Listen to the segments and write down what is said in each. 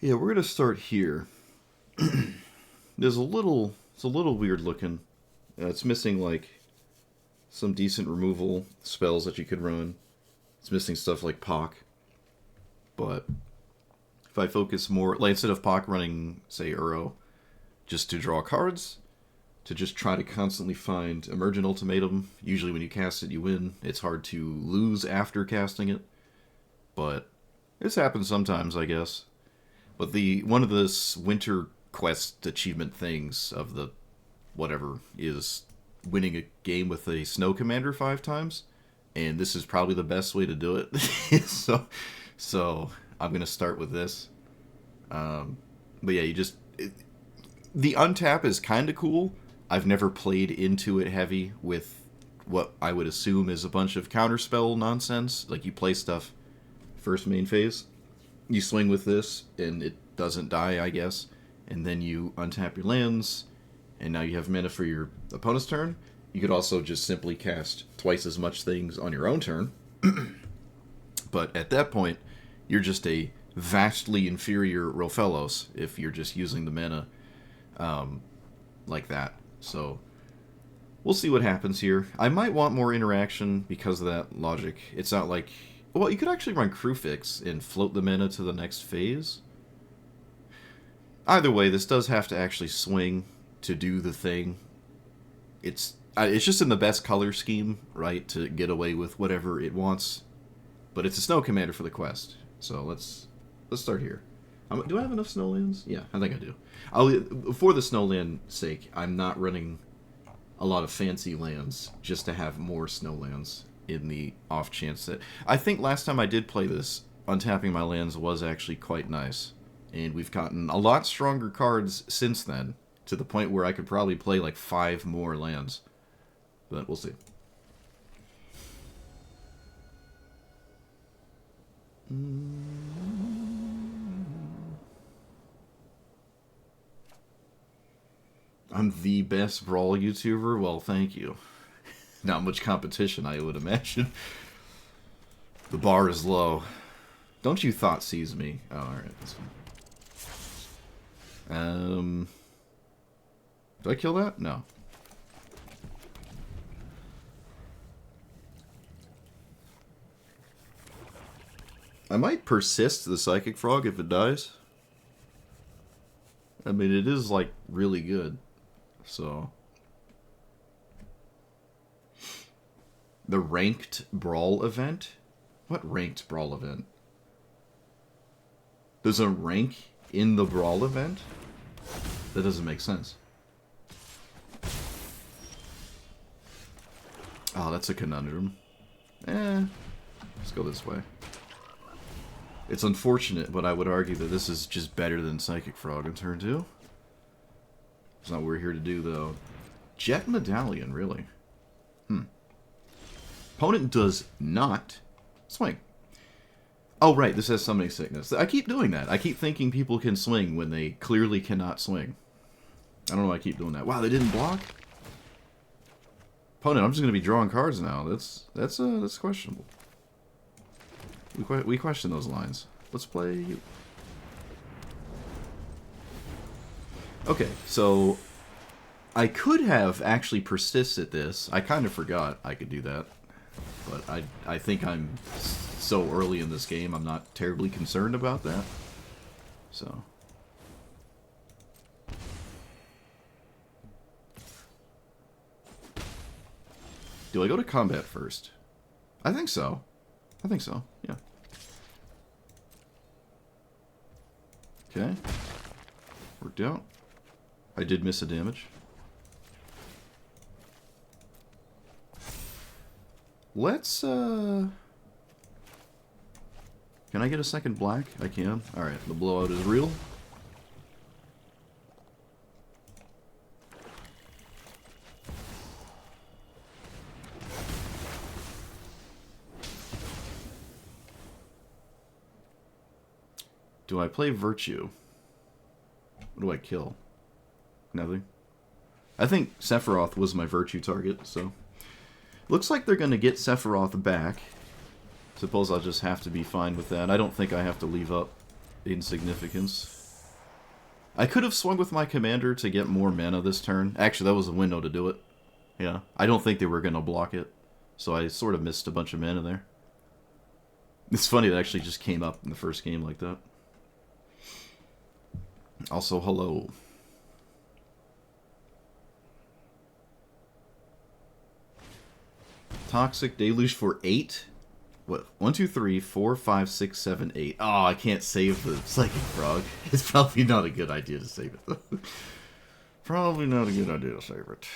Yeah, we're gonna start here. It's a little weird looking. It's missing like some decent removal spells that you could run. It's missing stuff like Pock, but if I focus more, like instead of Pock running, say Uro, just to draw cards, to just try to constantly find Emergent Ultimatum. Usually when you cast it, you win. It's hard to lose after casting it, but this happens sometimes, I guess. But the one of the winter quest achievement things of the whatever is winning a game with a snow commander 5 times, and this is probably the best way to do it. so I'm gonna start with this. But yeah, the untap is kind of cool. I've never played into it heavy with what I would assume is a bunch of counterspell nonsense. Like you play stuff first main phase, you swing with this, and it doesn't die, I guess. And then you untap your lands, and now you have mana for your opponent's turn. You could also just simply cast twice as much things on your own turn. But at that point, you're just a vastly inferior Rofellos if you're just using the mana like that. So we'll see what happens here. I might want more interaction because of that logic. It's not like... Well, you could actually run Crewfix and float the mana to the next phase. Either way, this does have to actually swing to do the thing. It's just in the best color scheme, right, to get away with whatever it wants. But it's a snow commander for the quest. So let's start here. Do I have enough snowlands? Yeah, I think I do. For the snowland sake, I'm not running a lot of fancy lands just to have more snowlands in the off chance that... I think last time I did play this, untapping my lands was actually quite nice. And we've gotten a lot stronger cards since then, to the point where I could probably play like 5 more lands. But we'll see. I'm the best Brawl YouTuber? Well, thank you. Not much competition, I would imagine. The bar is low. Don't you thought seize me? Oh, alright, that's fine. Did I kill that? No. I might persist the Psychic Frog if it dies. I mean, it is, like, really good. So... The ranked Brawl event? What ranked Brawl event? There's a rank in the Brawl event? That doesn't make sense. Oh, that's a conundrum. Let's go this way. It's unfortunate, but I would argue that this is just better than Psychic Frog in turn 2. That's not what we're here to do, though. Jet Medallion, really? Opponent does not swing. Oh, right, this has Summoning Sickness. I keep doing that. I keep thinking people can swing when they clearly cannot swing. I don't know why I keep doing that. Wow, they didn't block? Opponent, I'm just going to be drawing cards now. That's questionable. We question those lines. Let's play you. Okay, so I could have actually persisted this. I kind of forgot I could do that. But I think I'm so early in this game, I'm not terribly concerned about that. So. Do I go to combat first? I think so. I think so, yeah. Okay. Worked out. I did miss a damage. Let's, Can I get a second black? I can. Alright, the blowout is real. Do I play Virtue? What do I kill? Nothing. I think Sephiroth was my Virtue target, so... Looks like they're going to get Sephiroth back. Suppose I'll just have to be fine with that. I don't think I have to leave up insignificance. I could have swung with my commander to get more mana this turn. Actually, that was a window to do it. Yeah, I don't think they were going to block it. So I sort of missed a bunch of mana there. It's funny, it actually just came up in the first game like that. Also, hello. Toxic Deluge for 8? What? 1, 2, 3, 4, 5, 6, 7, 8. Oh, I can't save the Psychic Frog. It's probably not a good idea to save it, though. Probably not a good idea to save it.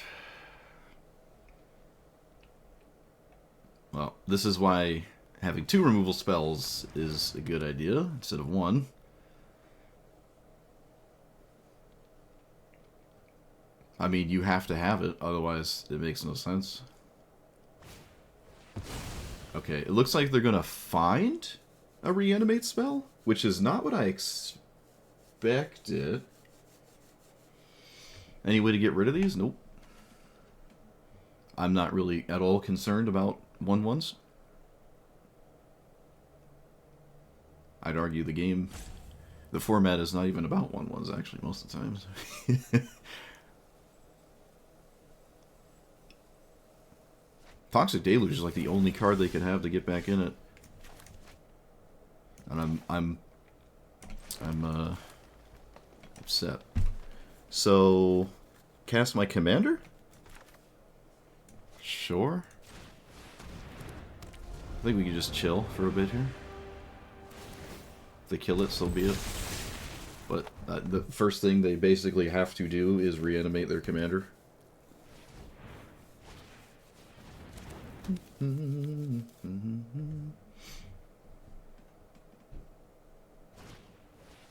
Well, this is why having 2 removal spells is a good idea instead of 1. I mean, you have to have it, otherwise it makes no sense. Okay, it looks like they're gonna find a reanimate spell, which is not what I expected. Any way to get rid of these? Nope. I'm not really at all concerned about 1/1s. I'd argue the format is not even about 1/1s actually most of the times. Toxic Deluge is like the only card they could have to get back in it. And I'm upset. So, cast my commander? Sure. I think we can just chill for a bit here. If they kill it, so be it. But the first thing they basically have to do is reanimate their commander.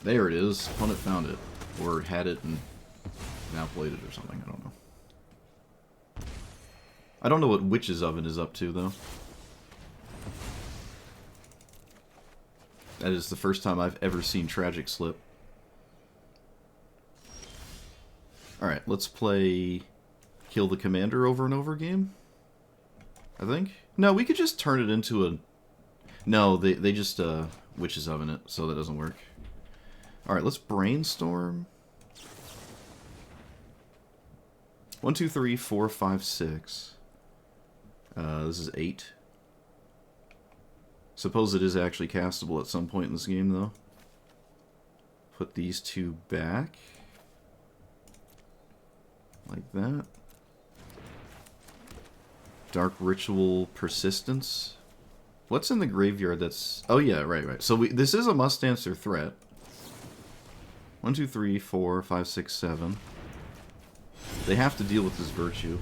There it is. Opponent found it. Or had it and now played it or something. I don't know. I don't know what Witch's Oven is up to, though. That is the first time I've ever seen Tragic slip. Alright, let's play Kill the Commander over and over game. I think. No, we could just turn it into a... No, they just Witch's Oven it, so that doesn't work. Alright, let's brainstorm. 1, 2, 3, 4, 5, 6. This is 8. Suppose it is actually castable at some point in this game, though. Put these 2 back. Like that. Dark Ritual Persistence. What's in the graveyard that's... Oh yeah, right. So this is a must-answer threat. 1, 2, 3, 4, 5, 6, 7. They have to deal with this Virtue.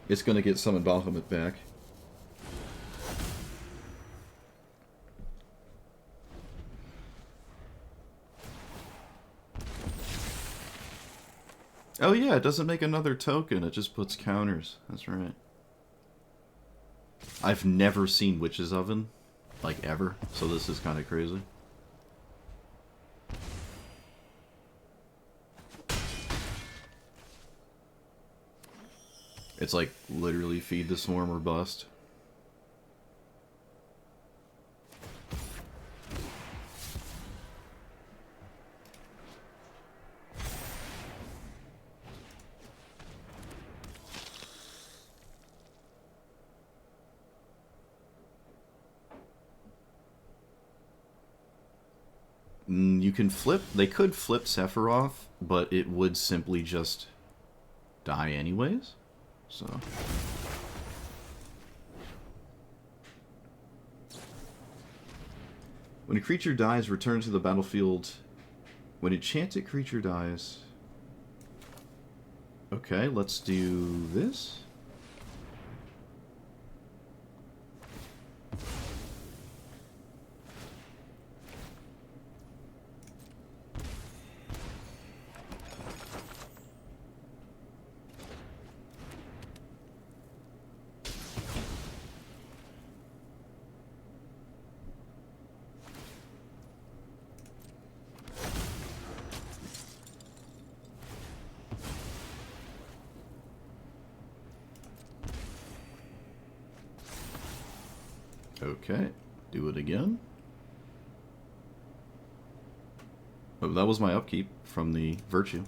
It's going to get Summon Bahamut back. Oh yeah, it doesn't make another token, it just puts counters. That's right. I've never seen Witch's Oven, like ever, so this is kind of crazy. It's like literally feed the swarm or bust. You can flip, they could flip Sephiroth, but it would simply just die anyways, so. When a creature dies, return to the battlefield. When enchanted creature dies. Okay, let's do this. Okay, do it again. But that was my upkeep from the Virtue.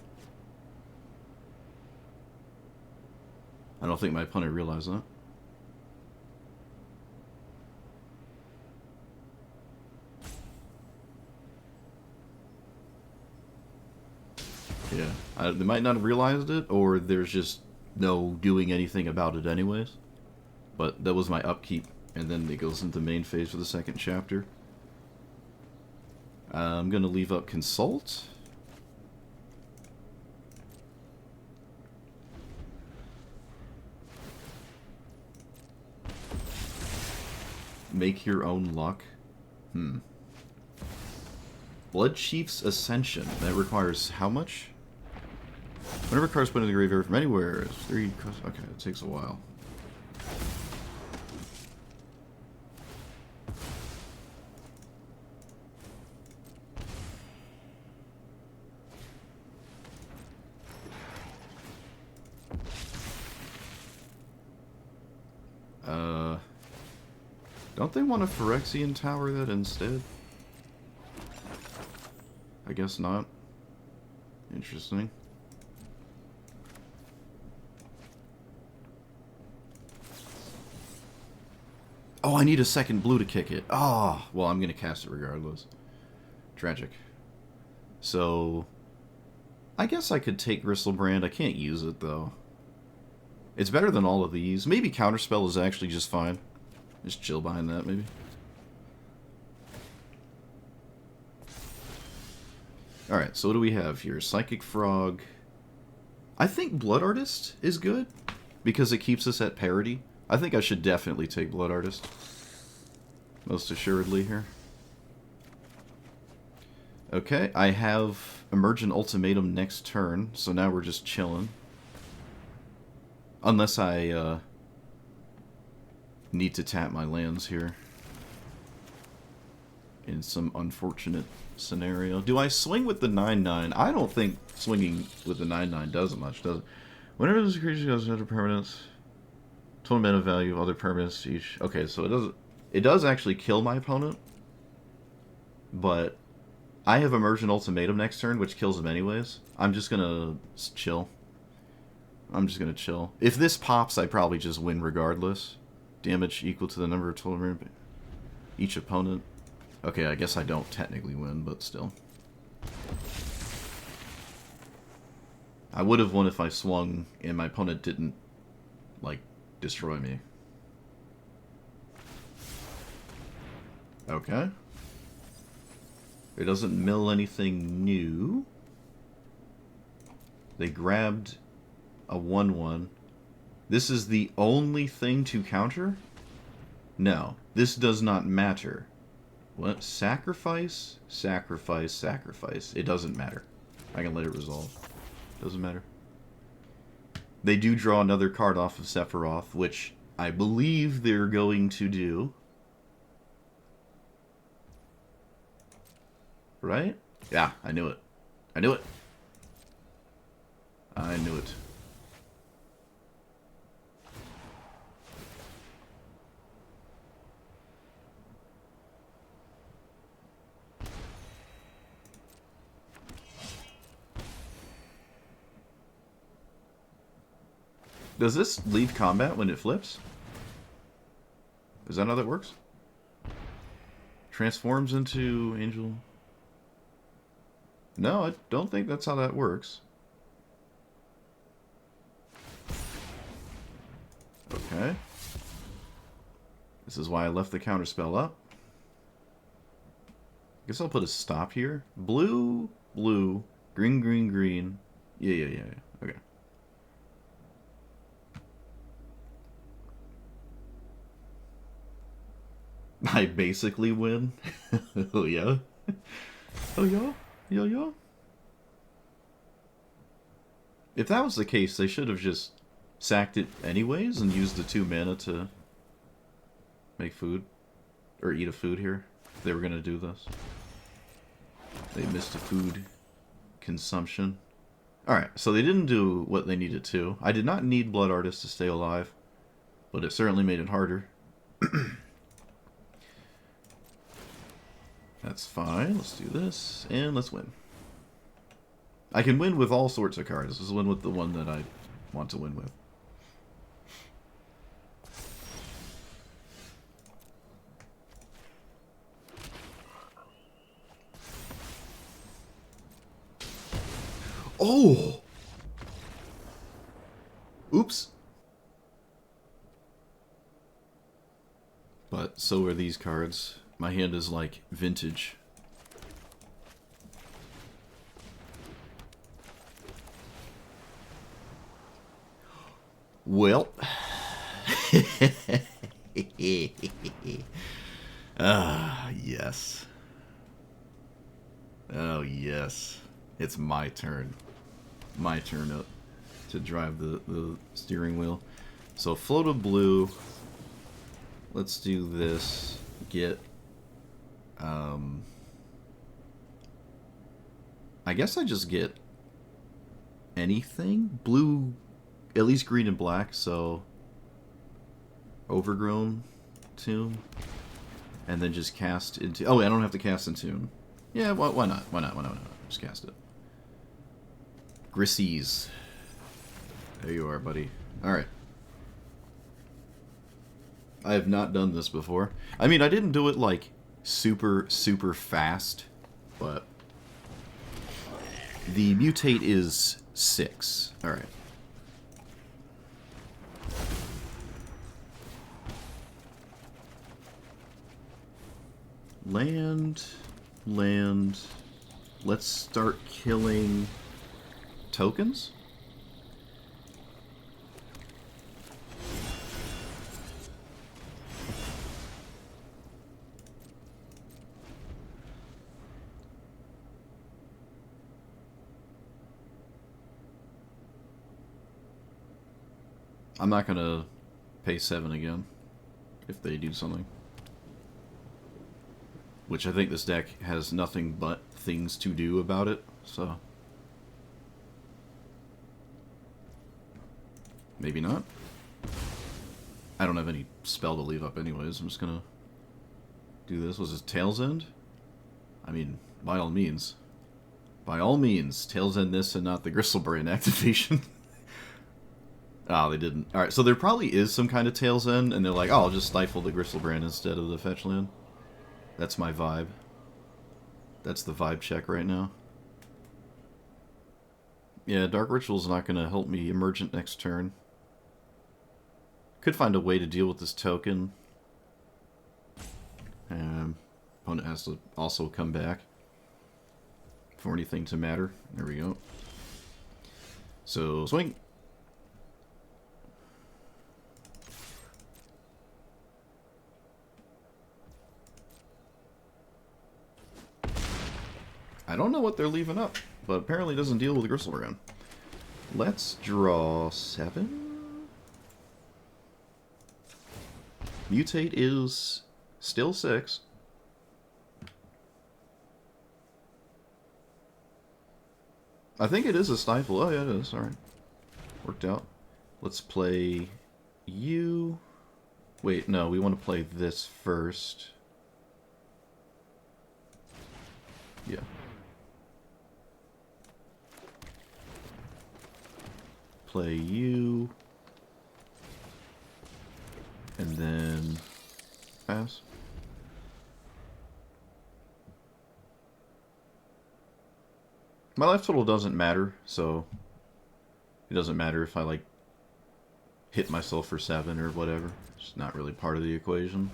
I don't think my opponent realized that. Yeah, they might not have realized it, or there's just no doing anything about it anyways. But that was my upkeep, and then it goes into the main phase for the second chapter. I'm going to leave up Consult. Make your own luck. Blood Chief's Ascension. That requires how much? Whenever cards put in the graveyard from anywhere, it's 3 cost. Okay, it takes a while. Don't they want a Phyrexian tower that instead? I guess not. Interesting. Oh, I need a second blue to kick it. Oh, well, I'm going to cast it regardless. Tragic. So, I guess I could take Gristlebrand. I can't use it, though. It's better than all of these. Maybe Counterspell is actually just fine. Just chill behind that, maybe. Alright, so what do we have here? Psychic Frog. I think Blood Artist is good, because it keeps us at parity. I think I should definitely take Blood Artist. Most assuredly here. Okay, I have Emergent Ultimatum next turn, so now we're just chilling. Unless I need to tap my lands here. In some unfortunate scenario. Do I swing with the 9/9? I don't think swinging with the 9/9 does much, does it? Whenever this creature goes into permanence, total mana value of other permanents to each. Okay, so it does actually kill my opponent, but I have Emergent Ultimatum next turn, which kills him anyways. I'm just gonna chill. I'm just gonna chill. If this pops, I probably just win regardless. Damage equal to the number of total mana each opponent. Okay, I guess I don't technically win, but still. I would have won if I swung and my opponent didn't, like, destroy me. Okay. It doesn't mill anything new. They grabbed a 1/1. This is the only thing to counter? No. This does not matter. What? Sacrifice? Sacrifice, sacrifice. It doesn't matter. I can let it resolve. Doesn't matter. They do draw another card off of Sephiroth, which I believe they're going to do. Right? Yeah, I knew it. I knew it. I knew it. Does this leave combat when it flips? Is that how that works? Transforms into Angel... No, I don't think that's how that works. Okay. This is why I left the counterspell up. I guess I'll put a stop here. Blue, blue, green, green, green. Yeah. Okay. I basically win. Oh yeah. Oh yeah. Yeah. If that was the case, they should have just sacked it anyways and used the 2 mana to make food. Or eat a food here. If they were going to do this. They missed a food consumption. Alright, so they didn't do what they needed to. I did not need Blood Artist to stay alive. But it certainly made it harder. That's fine. Let's do this. And let's win. I can win with all sorts of cards. This is win with the one that I want to win with. Oh! Oops. But so are these cards. My hand is like vintage. Well. Ah, yes. Oh, yes. It's my turn. My turn to drive the steering wheel. So float a blue. Let's do this. Get I guess I just get anything. Blue, at least green and black, so overgrown tomb. And then just cast into... Oh, I don't have to cast in tune. Yeah, why not? Why not? Why not? Just cast it. Grissies. There you are, buddy. Alright. I have not done this before. I mean, I didn't do it, like, super fast, but... The mutate is 6. Alright. Land. Let's start killing tokens? I'm not gonna pay 7 again if they do something. Which I think this deck has nothing but things to do about it, so... Maybe not. I don't have any spell to leave up anyways, I'm just gonna do this. Was this Tail's End? I mean, by all means. By all means, Tail's End this and not the Gristlebrand activation. Oh, they didn't. Alright, so there probably is some kind of Tail's End, and they're like, oh, I'll just stifle the Gristlebrand instead of the fetch land. That's my vibe. That's the vibe check right now. Yeah, Dark Ritual's not going to help me Emergent next turn. Could find a way to deal with this token. Opponent has to also come back for anything to matter. There we go. So, swing. I don't know what they're leaving up, but apparently it doesn't deal with Gristlebrand. Let's draw 7. Mutate is still 6. I think it is a stifle. Oh yeah, it is. Alright. Worked out. Let's play you. Wait, no, we want to play this first. Yeah. Play you, and then pass. My life total doesn't matter, so it doesn't matter if I, like, hit myself for 7 or whatever. It's not really part of the equation.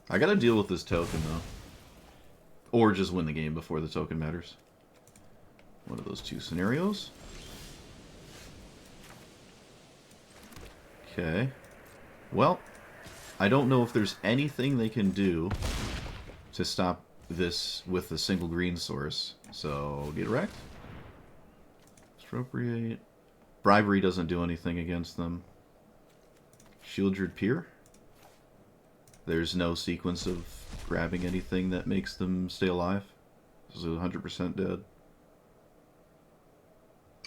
I gotta deal with this token, though. Or just win the game before the token matters. One of those two scenarios. Okay. Well, I don't know if there's anything they can do to stop this with a single green source. So, get wrecked. Expropriate. Bribery doesn't do anything against them. Shieldred Pier. There's no sequence of grabbing anything that makes them stay alive. This is 100% dead.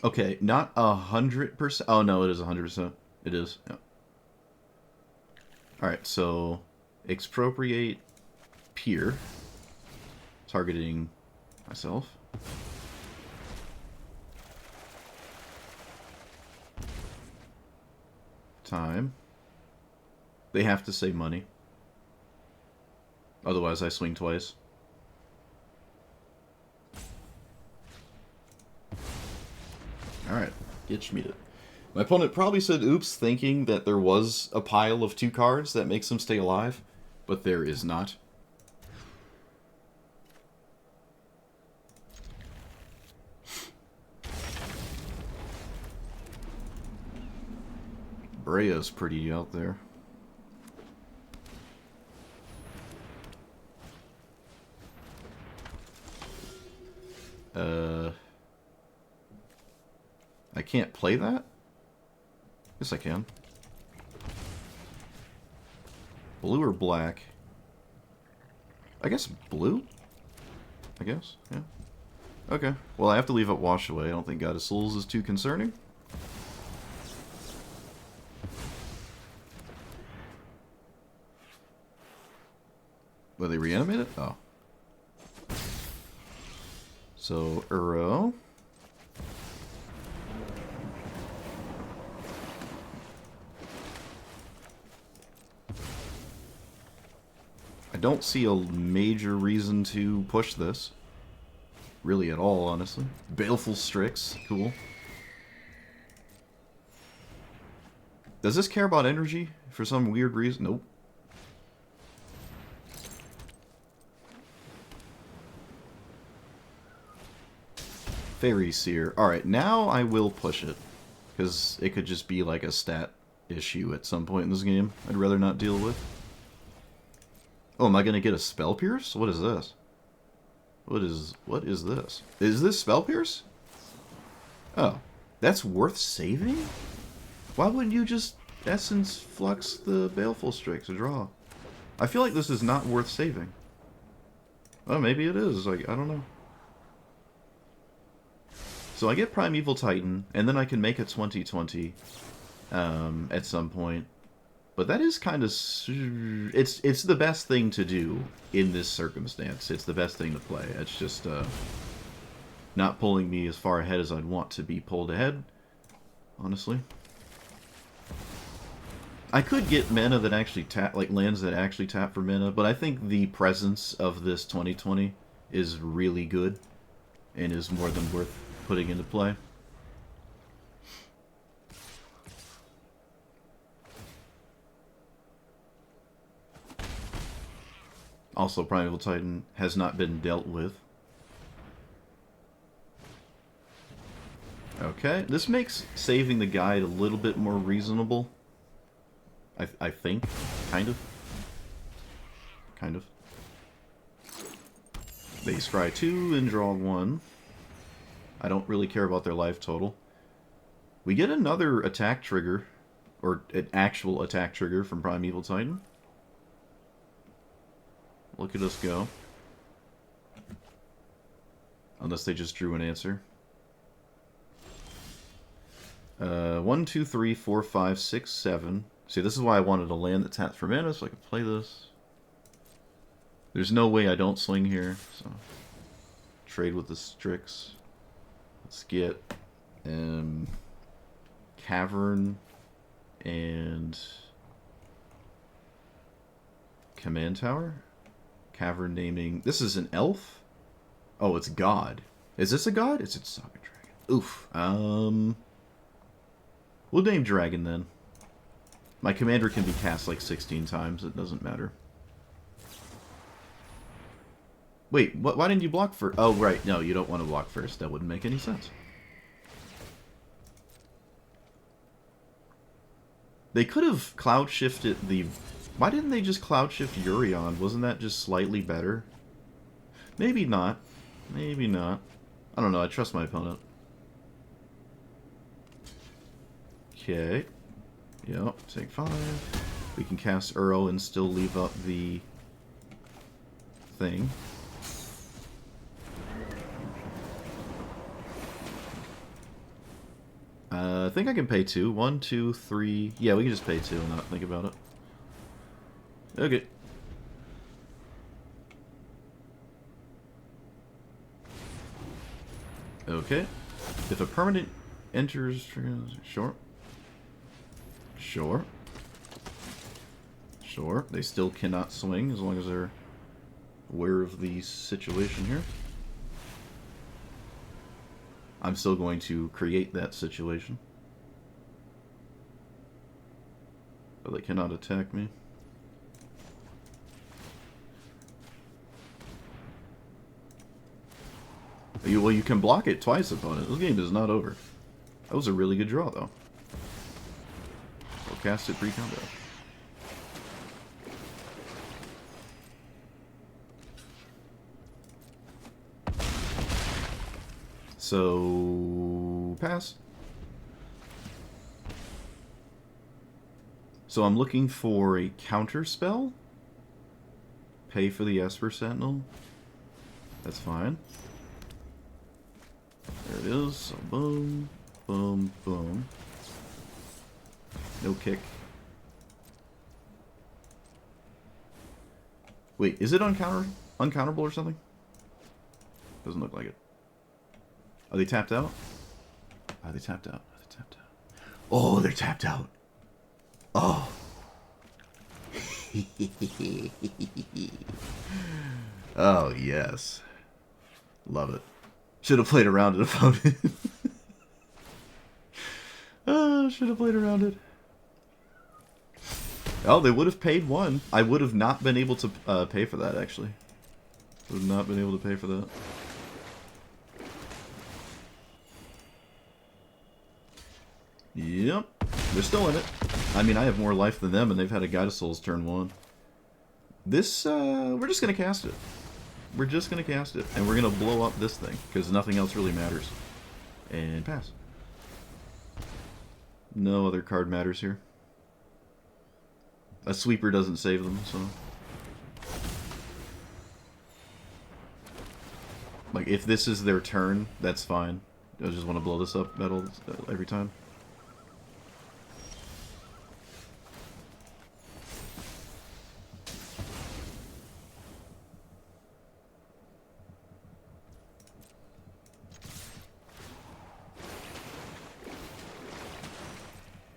Okay, not 100%. Oh no, it is 100%. It is. Yeah. Alright, so expropriate Pier. Targeting myself. Time. They have to save money. Otherwise, I swing twice. Alright, get me to. My opponent probably said oops, thinking that there was a pile of 2 cards that makes them stay alive, but there is not. Brea's pretty out there. I can't play that? Yes, I can. Blue or black? I guess blue? I guess, yeah. Okay. Well, I have to leave up Wash Away. I don't think Goddess Souls is too concerning. Were they reanimated? Oh. So, Uro. I don't see a major reason to push this. Really at all, honestly. Baleful Strix. Cool. Does this care about energy for some weird reason? Nope. Fairy Seer. Alright, now I will push it. Because it could just be like a stat issue at some point in this game I'd rather not deal with. Oh, am I gonna get a Spell Pierce? What is this? What is this? Is this Spell Pierce? Oh. That's worth saving? Why wouldn't you just Essence Flux the Baleful Strix to draw? I feel like this is not worth saving. Oh, maybe it is. Like, I don't know. So I get Primeval Titan, and then I can make a 2020 at some point. But that is kind of... It's the best thing to do in this circumstance. It's the best thing to play. It's just not pulling me as far ahead as I'd want to be pulled ahead, honestly. I could get mana that actually tap, like lands that actually tap for mana, but I think the presence of this 2020 is really good and is more than worth putting into play. Also, Primeval Titan has not been dealt with. Okay, this makes saving the guide a little bit more reasonable. I think. Kind of. Kind of. They scry 2 and draw 1. I don't really care about their life total. We get another attack trigger, or an actual attack trigger from Primeval Titan. Look at us go. Unless they just drew an answer. 1, 2, 3, 4, 5, 6, 7. See, this is why I wanted a land that taps for mana, so I could play this. There's no way I don't swing here, so... Trade with the Strix. Let's get... Cavern... and... Command Tower? Cavern naming... This is an elf? Oh, it's God. Is this a god? It's a Saga Dragon. Oof. We'll name Dragon then. My commander can be cast like 16 times. It doesn't matter. Wait, why didn't you block first? Oh, right. No, you don't want to block first. That wouldn't make any sense. They could have cloud shifted the... Why didn't they just cloud shift Urion? Wasn't that just slightly better? Maybe not. Maybe not. I don't know. I trust my opponent. Okay. Yep, take 5. We can cast Uro and still leave up the thing. I think I can pay 2. 1, 2, 3. Yeah, we can just pay 2 and not think about it. Okay. Okay. If a permanent enters... Sure. Sure. Sure. They still cannot swing as long as they're aware of the situation here. I'm still going to create that situation. But they cannot attack me. Well, you can block it twice, opponent. This game is not over. That was a really good draw, though. We'll cast it pre-combo. So... pass. So I'm looking for a counter spell. Pay for the Esper Sentinel. That's fine. There it is. So boom, boom, boom. No kick. Wait, is it uncounterable or something? Doesn't look like it. Are they tapped out? Are they tapped out? Are they tapped out? Oh, they're tapped out. Oh. Oh, yes. Love it. Should have played around it, opponent. Oh, should have played around it. Oh, they would have paid one. I would have not been able to pay for that, actually. Would have not been able to pay for that. Yep. They're still in it. I mean, I have more life than them, and they've had a Guide of Souls turn 1. This, we're just going to cast it. We're just going to cast it, and we're going to blow up this thing, because nothing else really matters. And pass. No other card matters here. A sweeper doesn't save them, so... Like, if this is their turn, that's fine. I just want to blow this up metal every time.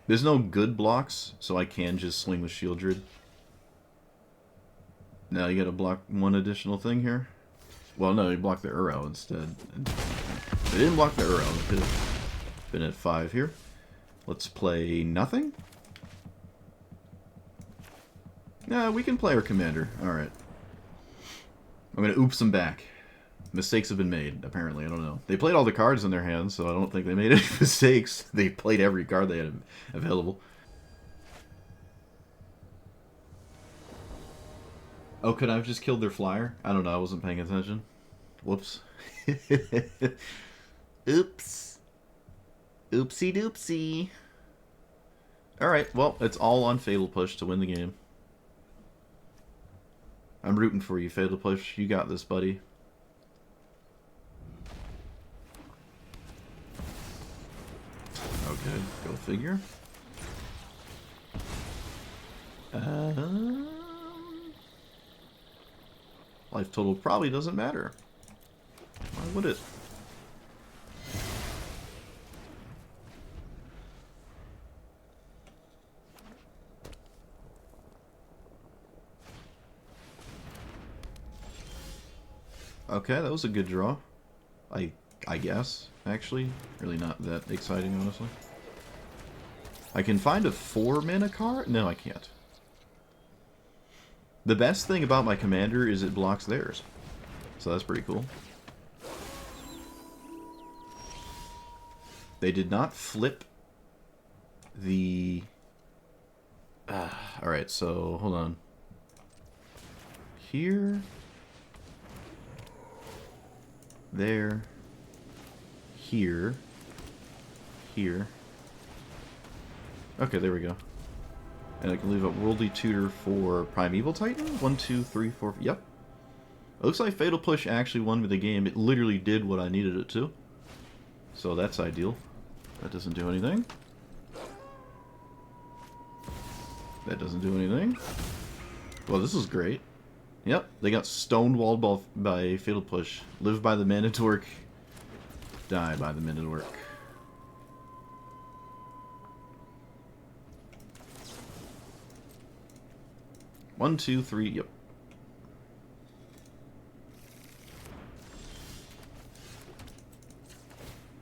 There's no good blocks, so I can just swing with Shieldred. Now you gotta block one additional thing here. Well, no, you blocked the Uro instead. They didn't block the Uro. It could have been at 5 here. Let's play nothing. Yeah, we can play our commander. Alright. I'm gonna oops them back. Mistakes have been made, apparently. I don't know. They played all the cards in their hands, so I don't think they made any mistakes. They played every card they had available. Oh, could I have just killed their flyer? I don't know. I wasn't paying attention. Whoops. Oops. Oopsie doopsie. Alright, well, it's all on Fatal Push to win the game. I'm rooting for you, Fatal Push. You got this, buddy. Okay, go figure. Life total probably doesn't matter. Why would it? Okay, that was a good draw. I guess, actually. Really not that exciting, honestly. I can find a 4-mana card? No, I can't. The best thing about my commander is it blocks theirs. So that's pretty cool. They did not flip the... Alright, so hold on. Here. There. Here. Here. Okay, there we go. And I can leave a Worldly Tutor for Primeval Titan? 1, 2, 3, 4... Yep. It looks like Fatal Push actually won me the game. It literally did what I needed it to. So that's ideal. That doesn't do anything. That doesn't do anything. Well, this is great. Yep, they got stonewalled by Fatal Push. Live by the Mana Torque. die by the minute work. One, two, three, yep.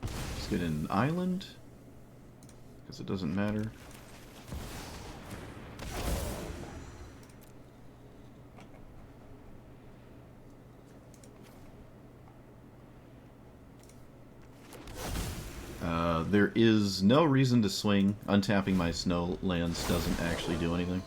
Let's get an island, because it doesn't matter. There is no reason to swing. Untapping my snow lands doesn't actually do anything.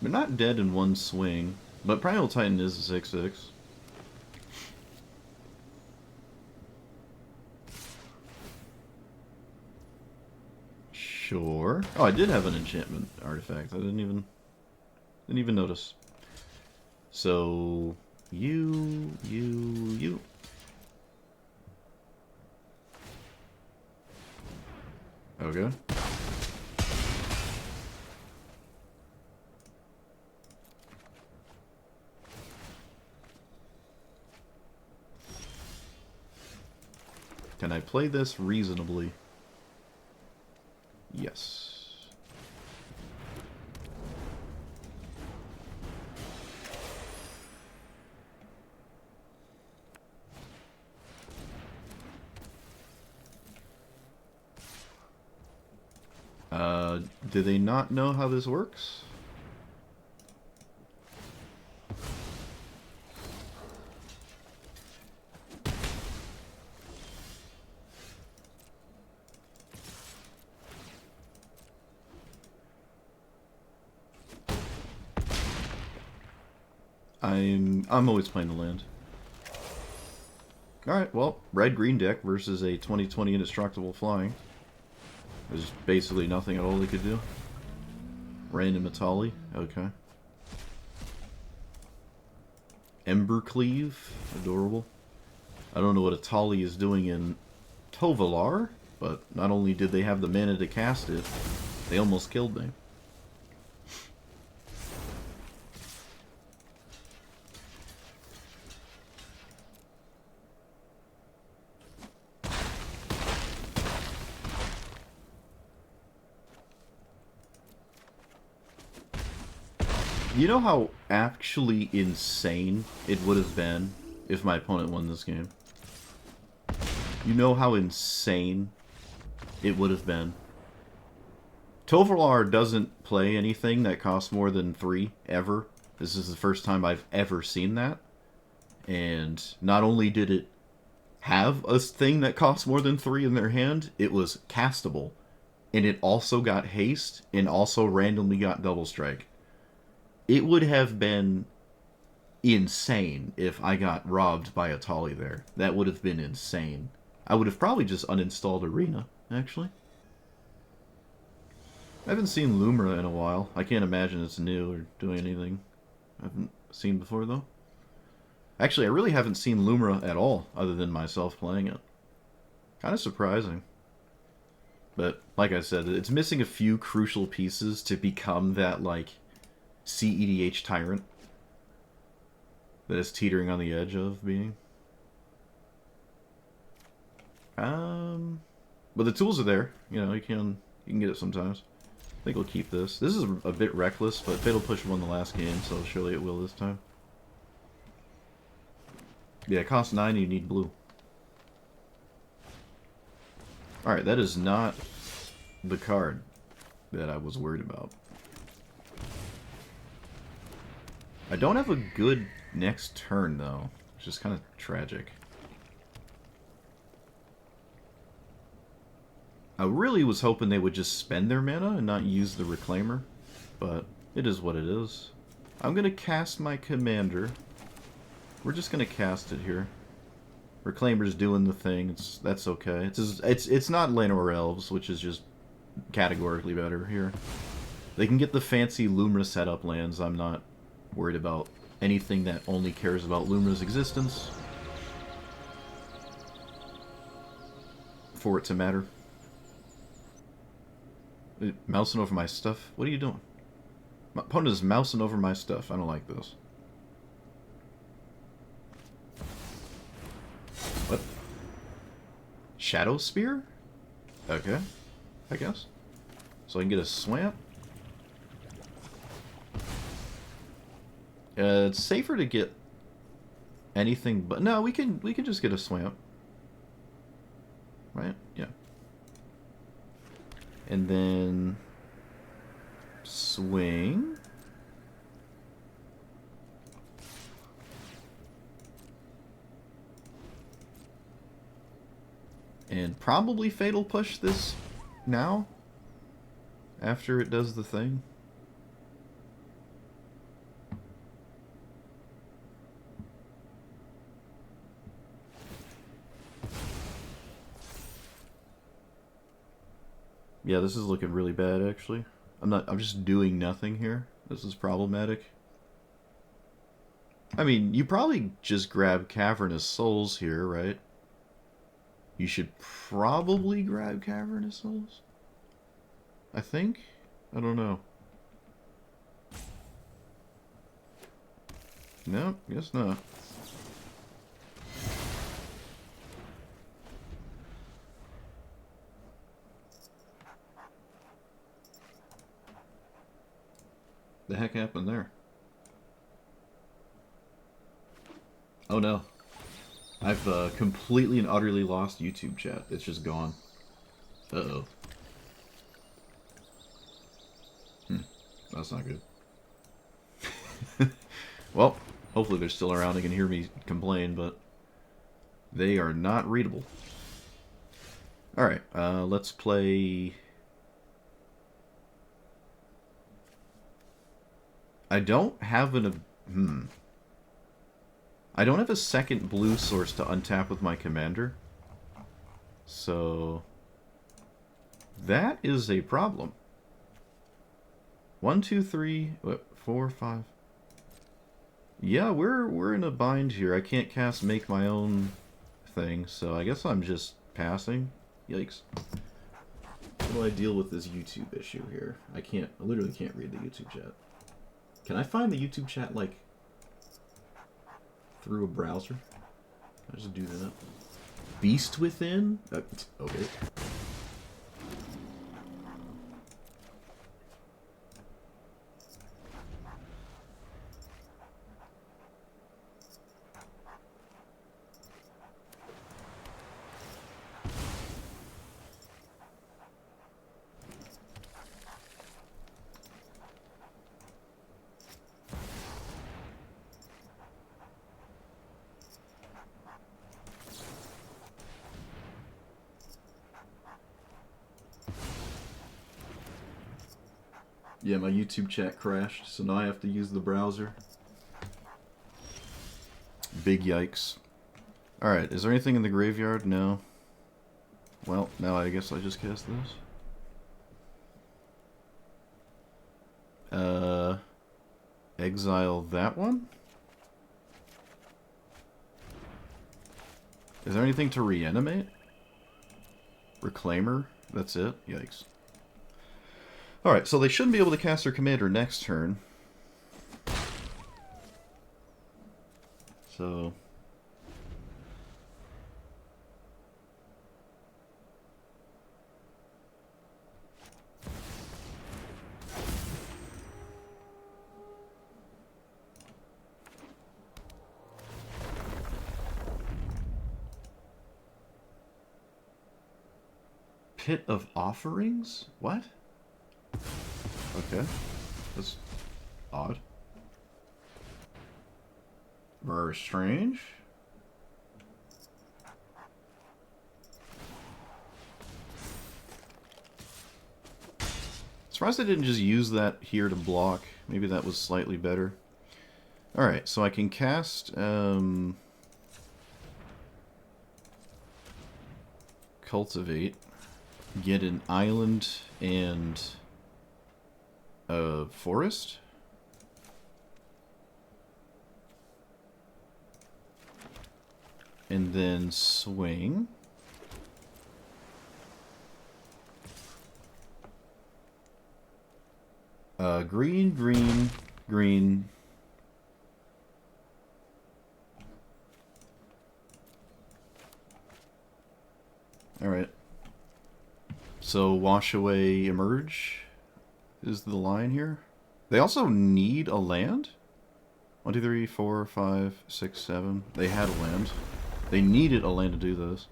They're not dead in one swing, but Primal Titan is a 6/6. Sure. Oh, I did have an enchantment artifact. I didn't even notice. So you. Okay. Can I play this reasonably? Yes. Do they not know how this works? I'm always playing the land. Alright, well, red-green deck versus a 2020 indestructible flying. There's basically nothing at all they could do. Random Atali, okay. Embercleave, adorable. I don't know what Atali is doing in Tovalar, but not only did they have the mana to cast it, they almost killed me. You know how actually insane it would have been if my opponent won this game? You know how insane it would have been? Tovalar doesn't play anything that costs more than 3, ever. This is the first time I've ever seen that. And not only did it have a thing that costs more than 3 in their hand, it was castable. And it also got haste, and also randomly got double strike. It would have been insane if I got robbed by Atali there. That would have been insane. I would have probably just uninstalled Arena, actually. I haven't seen Lumra in a while. I can't imagine it's new or doing anything I haven't seen before, though. Actually, I really haven't seen Lumra at all, other than myself playing it. Kind of surprising. But, like I said, it's missing a few crucial pieces to become that, like, CEDH tyrant that is teetering on the edge of being. But the tools are there. You know, you can get it sometimes. I think we'll keep this. This is a bit reckless, but Fatal Push won the last game, so surely it will this time. Yeah, it costs 9 and you need blue. Alright, that is not the card that I was worried about. I don't have a good next turn, though, which is kind of tragic. I really was hoping they would just spend their mana and not use the Reclaimer, but it is what it is. I'm going to cast my Commander. We're just going to cast it here. Reclaimer's doing the thing. That's okay. It's not Llanowar Elves, which is just categorically better here. They can get the fancy Lumra setup lands. I'm not worried about anything that only cares about Lumra's existence for it to matter. Mousing over my stuff? What are you doing? My opponent is mousing over my stuff. I don't like this. What? Shadow Spear? Okay. I guess. So I can get a swamp? It's safer to get anything but... No, we can just get a swamp. Right? Yeah. And then... swing. And probably Fatal Push this now. After it does the thing. Yeah, this is looking really bad, actually. I'm just doing nothing here. This is problematic. I mean, you probably just grab Cavernous Souls here, right? You should probably grab Cavernous Souls. I think? I don't know. No, guess not. The heck happened there? Oh no. I've completely and utterly lost YouTube chat. It's just gone. Uh-oh. That's not good. Well, hopefully they're still around and can hear me complain, but they are not readable. Alright, let's play... I don't have an... I don't have a second blue source to untap with my commander. So... that is a problem. 1, 2, 3... what, 4, 5... Yeah, we're in a bind here. I can't cast Make My Own thing, so I guess I'm just passing. Yikes. How do I deal with this YouTube issue here? I literally can't read the YouTube chat. Can I find the YouTube chat, like, through a browser? I just do that. Beast Within? Okay. Yeah, my YouTube chat crashed, so now I have to use the browser. Big yikes. Alright, is there anything in the graveyard? No. Well, now I guess I just cast this. Exile that one? Is there anything to reanimate? Reclaimer? That's it? Yikes. Alright, so they shouldn't be able to cast their commander next turn. So... Pit of Offerings? What? Okay. That's odd. Very strange. Surprised I didn't just use that here to block. Maybe that was slightly better. Alright, so I can cast Cultivate, get an island and a forest. And then swing. Green, green, green. Alright. So, wash away, emerge is the line here. They also need a land? 1, 2, 3, 4, 5, 6, 7. They had a land. They needed a land to do this.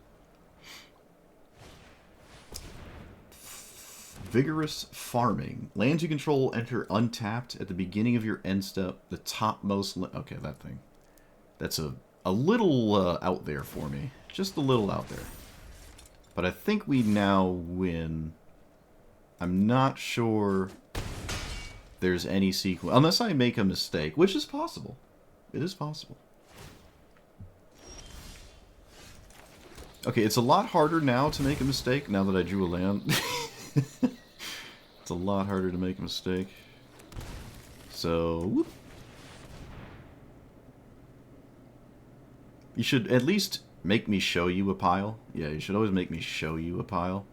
Vigorous farming. Lands you control enter untapped at the beginning of your end step. The topmost... Okay, that thing. That's a little out there for me. Just a little out there. But I think we now win. I'm not sure there's any sequence. Unless I make a mistake, which is possible. It is possible. Okay, it's a lot harder now to make a mistake now that I drew a land. It's a lot harder to make a mistake. So, whoop. You should at least make me show you a pile. Yeah, you should always make me show you a pile.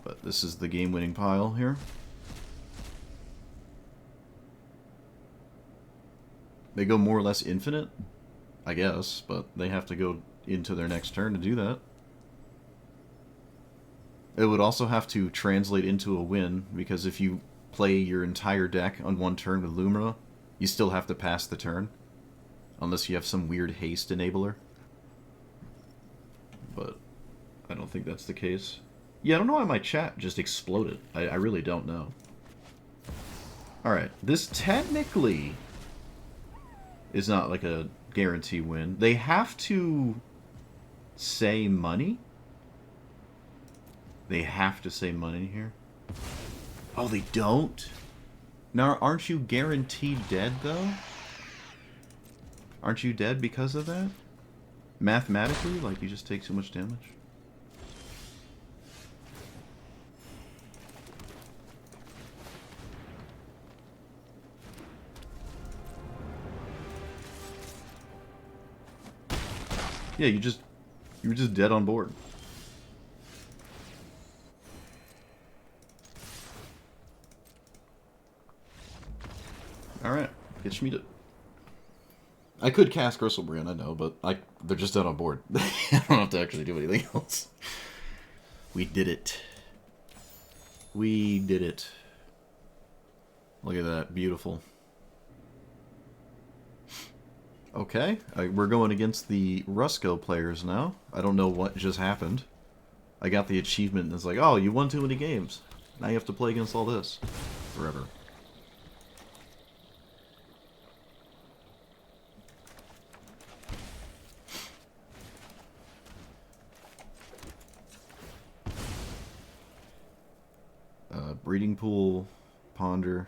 But this is the game-winning pile here. They go more or less infinite, I guess, but they have to go into their next turn to do that. It would also have to translate into a win, because if you play your entire deck on one turn with Lumina, you still have to pass the turn. Unless you have some weird haste enabler. But I don't think that's the case. Yeah, I don't know why my chat just exploded. I really don't know. Alright, this technically is not like a guarantee win. They have to say money. They have to say money here. Oh, they don't? Now, aren't you guaranteed dead, though? Aren't you dead because of that? Mathematically? Like, you just take too much damage? Yeah, you were just dead on board. Alright, get Schmieded. I could cast Gristlebrand, I know, but they're just dead on board. I don't have to actually do anything else. We did it. We did it. Look at that, beautiful. Okay, we're going against the Rusco players now. I don't know what just happened. I got the achievement and it's like, oh, you won too many games. Now you have to play against all this. Forever. Breeding pool, ponder.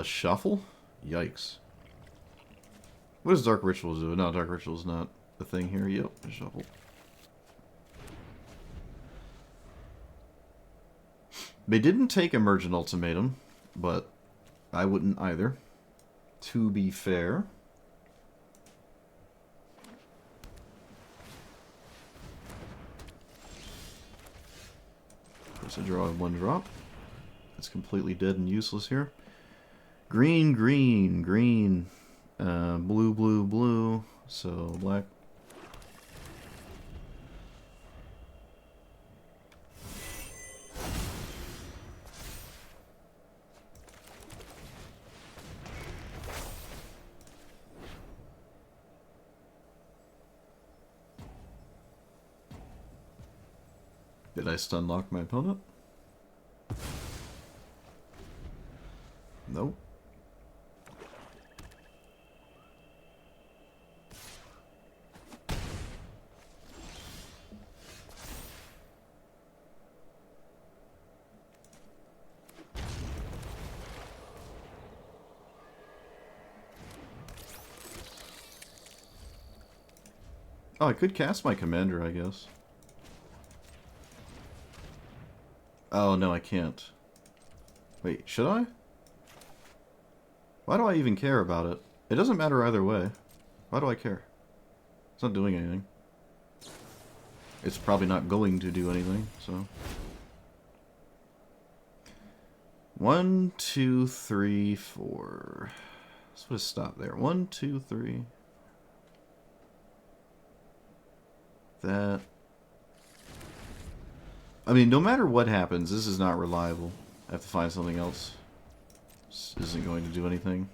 Shuffle? Yikes. What does Dark Rituals do? No, Dark Ritual's not the thing here. Yep, shuffle. They didn't take Emergent Ultimatum, but I wouldn't either, to be fair. There's a draw of 1 drop. It's completely dead and useless here. Green, green, green. Blue, blue, blue. So, black. Did I stun lock my opponent? Nope. Oh, I could cast my commander, I guess. Oh, no, I can't. Wait, should I? Why do I even care about it? It doesn't matter either way. Why do I care? It's not doing anything. It's probably not going to do anything, so. 1, 2, 3, 4. Let's put a stop there. 1, 2, 3. That. I mean, no matter what happens, this is not reliable. I have to find something else. This isn't going to do anything.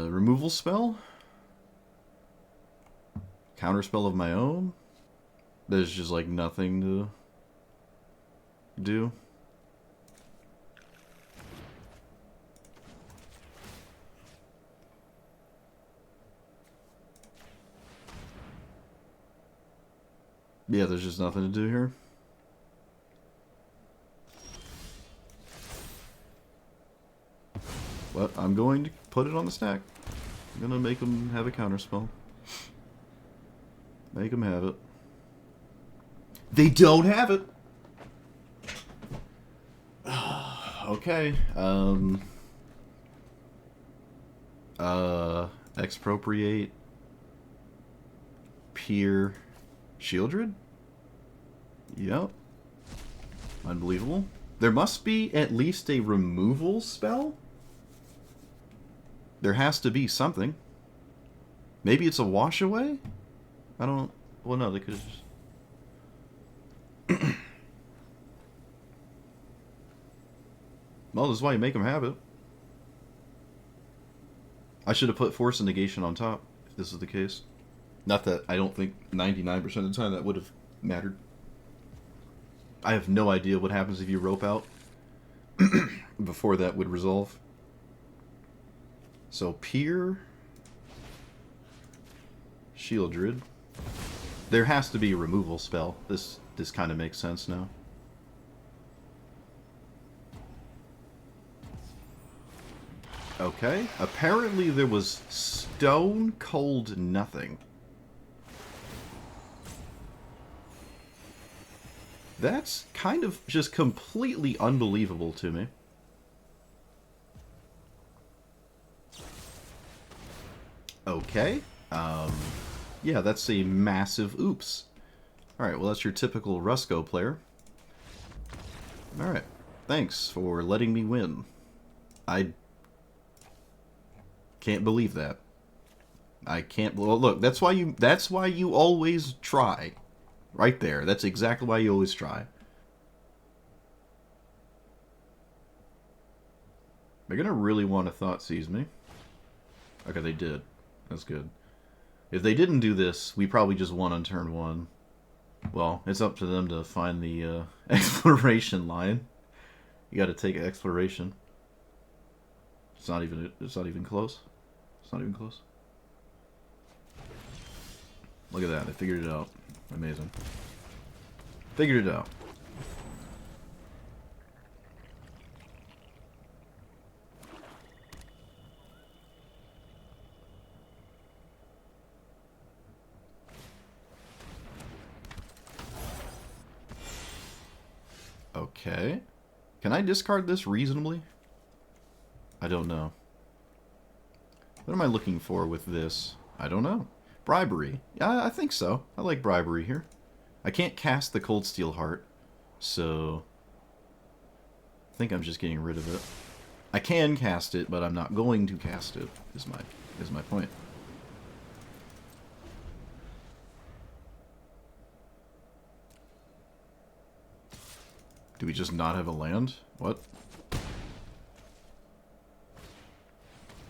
Removal spell? Counterspell of my own? There's just like nothing to do. Yeah, there's just nothing to do here. But I'm going to put it on the stack. I'm gonna make them have a counterspell. Make them have it. They don't have it! Okay. Expropriate. Peer. Shieldred? Yep. Unbelievable. There must be at least a removal spell? There has to be something. Maybe it's a wash away? I don't... Well, no, they could have just... Well, this is why you make them have it. I should have put Force and Negation on top, if this is the case. Not that I don't think 99% of the time that would have mattered. I have no idea what happens if you rope out before that would resolve. So, Peer... Shieldred. There has to be a removal spell. This kind of makes sense now. Okay. Apparently there was stone cold nothing. That's kind of just completely unbelievable to me. Okay. Yeah, that's a massive oops. Alright, well that's your typical Rusco player. Alright. Thanks for letting me win. I can't believe that. I can't... Well, look, that's why you always try. Right there. That's exactly why you always try. They're gonna really want to Thoughtseize me. Okay, they did. That's good. If they didn't do this, we probably just won on turn 1. Well, it's up to them to find the exploration line. You gotta take exploration. It's not even close. It's not even close. Look at that, they figured it out. Amazing. Figured it out. Okay. Can I discard this reasonably? I don't know. What am I looking for with this? I don't know. Bribery. Yeah, I think so. I like bribery here. I can't cast the Cold Steel Heart, so I think I'm just getting rid of it. I can cast it, but I'm not going to cast it, is my point. Do we just not have a land? What?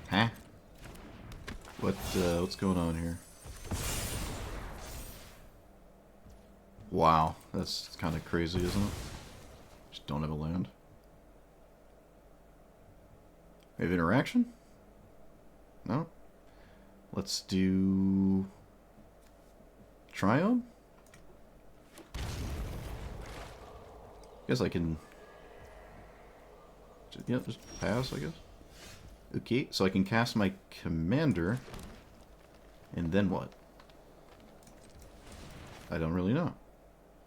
Huh? What's going on here? Wow, that's kind of crazy, isn't it? Just don't have a land. We have interaction? No? Let's do... Triome? Guess I can... Yeah, just pass, I guess. Okay, so I can cast my commander. And then what? I don't really know.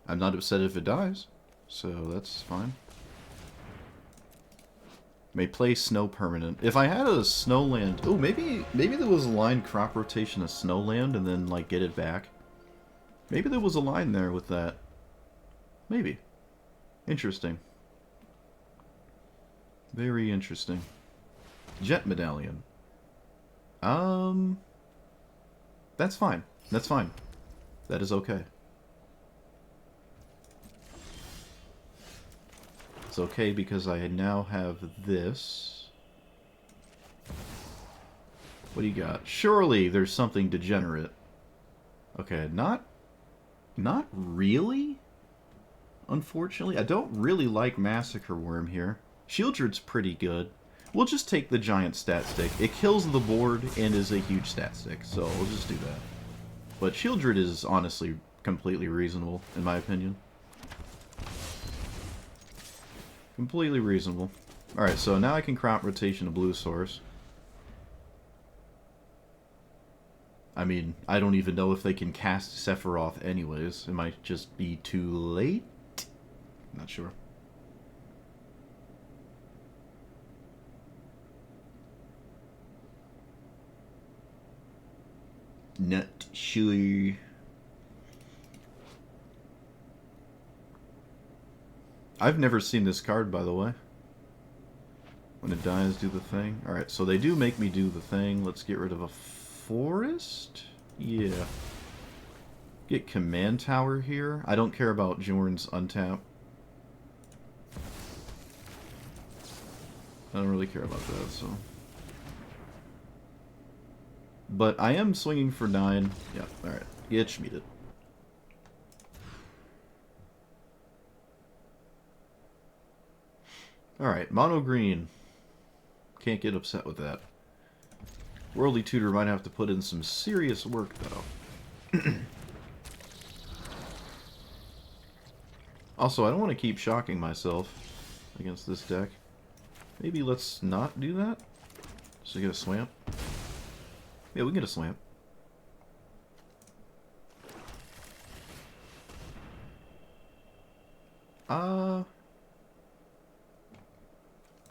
I'm not upset if it dies, so that's fine. May play snow permanent. If I had a snowland... Oh, maybe there was a line crop rotation of snowland and then, like, get it back. Maybe there was a line there with that. Maybe. Interesting. Very interesting. Jet medallion. That's fine. That's fine. That is okay. It's okay because I now have this. What do you got? Surely there's something degenerate. Okay, not really. Unfortunately, I don't really like Massacre Worm here. Shieldred's pretty good. We'll just take the giant stat stick. It kills the board and is a huge stat stick, so we'll just do that. But Shieldred is honestly completely reasonable, in my opinion. Completely reasonable. Alright, so now I can crop rotation a blue source. I mean, I don't even know if they can cast Sephiroth anyways. It might just be too late? Not sure. Not sure. I've never seen this card, by the way. When it dies, do the thing. Alright, so they do make me do the thing. Let's get rid of a forest? Yeah. Get command tower here. I don't care about Jorn's untap. I don't really care about that, so... But I am swinging for 9. Yeah, alright. Get schmieded. Alright, mono green. Can't get upset with that. Worldly Tutor might have to put in some serious work, though. Also, I don't want to keep shocking myself against this deck. Maybe let's not do that? So get a swamp? Yeah, we can get a swamp.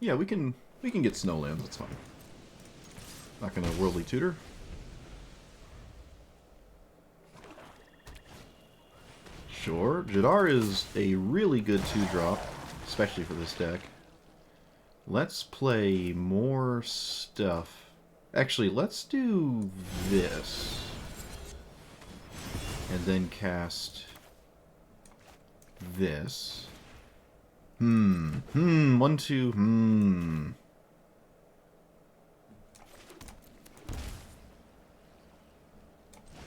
Yeah, we can get snowlands, that's fine. Not gonna Worldly Tutor. Sure. Jadar is a really good 2-drop, especially for this deck. Let's play more stuff. Actually, let's do this. And then cast this. 1, 2,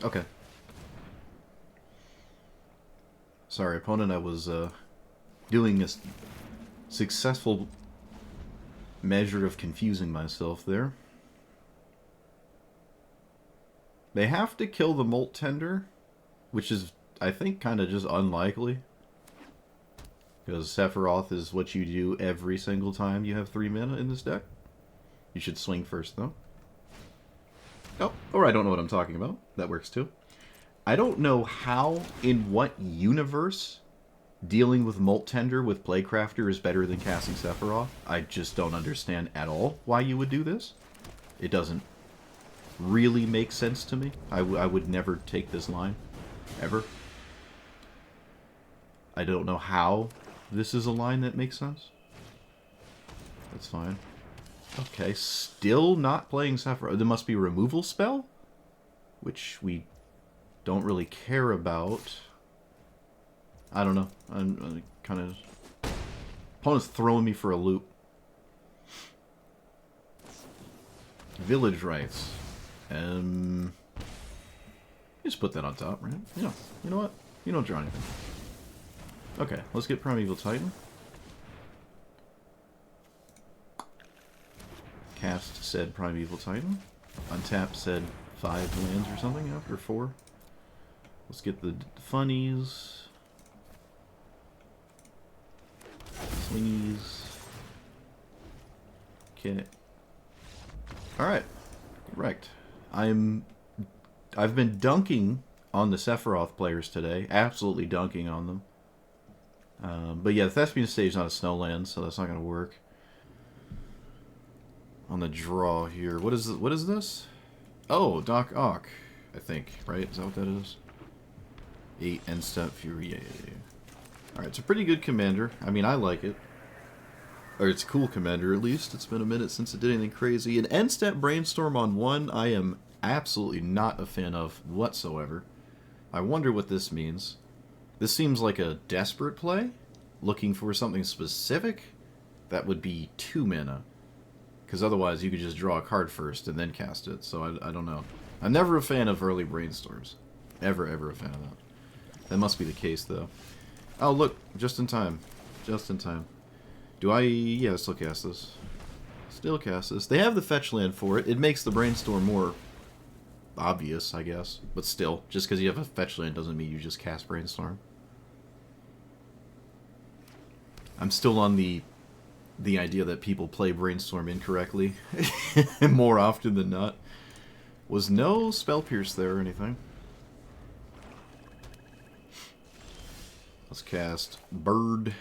Okay. Sorry, opponent, I was doing a successful measure of confusing myself there. They have to kill the Molt Tender, which is, I think, kind of just unlikely. Because Sephiroth is what you do every single time you have 3 mana in this deck. You should swing first, though. Oh, or I don't know what I'm talking about. That works, too. I don't know how, in what universe, dealing with Molt Tender with Playcrafter is better than casting Sephiroth. I just don't understand at all why you would do this. It doesn't really make sense to me. I would never take this line. Ever. I don't know how this is a line that makes sense. That's fine. Okay, still not playing Sephiroth. There must be a removal spell? Which we don't really care about. I don't know. I'm kind of... Opponent's throwing me for a loop. Village Rites. Just put that on top, right? Yeah. You know what? You don't draw anything. Okay, let's get Primeval Titan. Cast said Primeval Titan. Untap said 5 lands or something after 4. Let's get the funnies. Swingies. Okay. Alright. Correct. I've been dunking on the Sephiroth players today. Absolutely dunking on them. But yeah, the Thespian stage is not a snowland, so that's not going to work. On the draw here. What is this? Oh, Doc Ock, I think, right? Is that what that is? 8 End Step Fury. Yeah. Alright, it's a pretty good commander. I mean, I like it. Or it's a cool commander, at least. It's been a minute since it did anything crazy. An End Step Brainstorm on 1, I am absolutely not a fan of whatsoever. I wonder what this means. This seems like a desperate play. Looking for something specific. That would be 2 mana. Because otherwise you could just draw a card first and then cast it. So I don't know. I'm never a fan of early brainstorms. Ever a fan of that. That must be the case, though. Oh, look. Just in time. Just in time. Do I... Yeah, still cast this. Still cast this. They have the fetch land for it. It makes the brainstorm more obvious, I guess. But still, just because you have a fetch land doesn't mean you just cast brainstorm. I'm still on the idea that people play brainstorm incorrectly more often than not. Was no spell pierce there or anything. Let's cast Burge.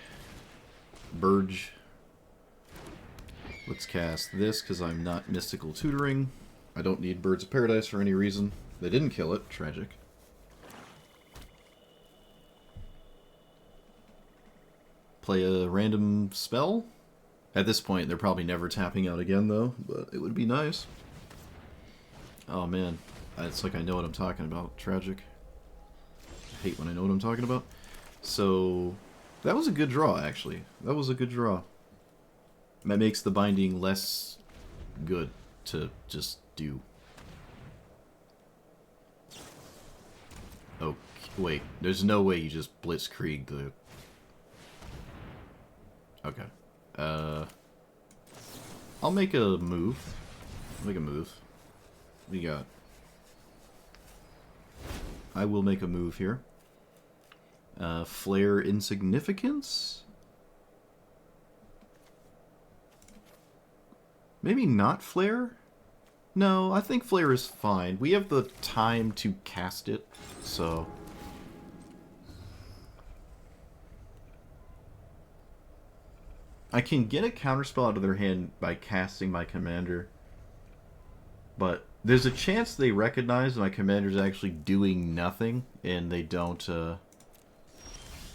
Let's cast this because I'm not mystical tutoring. I don't need Birds of Paradise for any reason. They didn't kill it. Tragic. Play a random spell. At this point, they're probably never tapping out again, though, but it would be nice. Oh, man. It's like I know what I'm talking about. Tragic. I hate when I know what I'm talking about. So, that was a good draw, actually. That was a good draw. That makes the binding less good to just do. Oh, wait. There's no way you just blitzkrieg the... Okay. I'll make a move. We got... I will make a move here. Flare Insignificance? Maybe not Flare? No, I think Flare is fine. We have the time to cast it, so... I can get a counterspell out of their hand by casting my commander. But there's a chance they recognize my commander's actually doing nothing, and they don't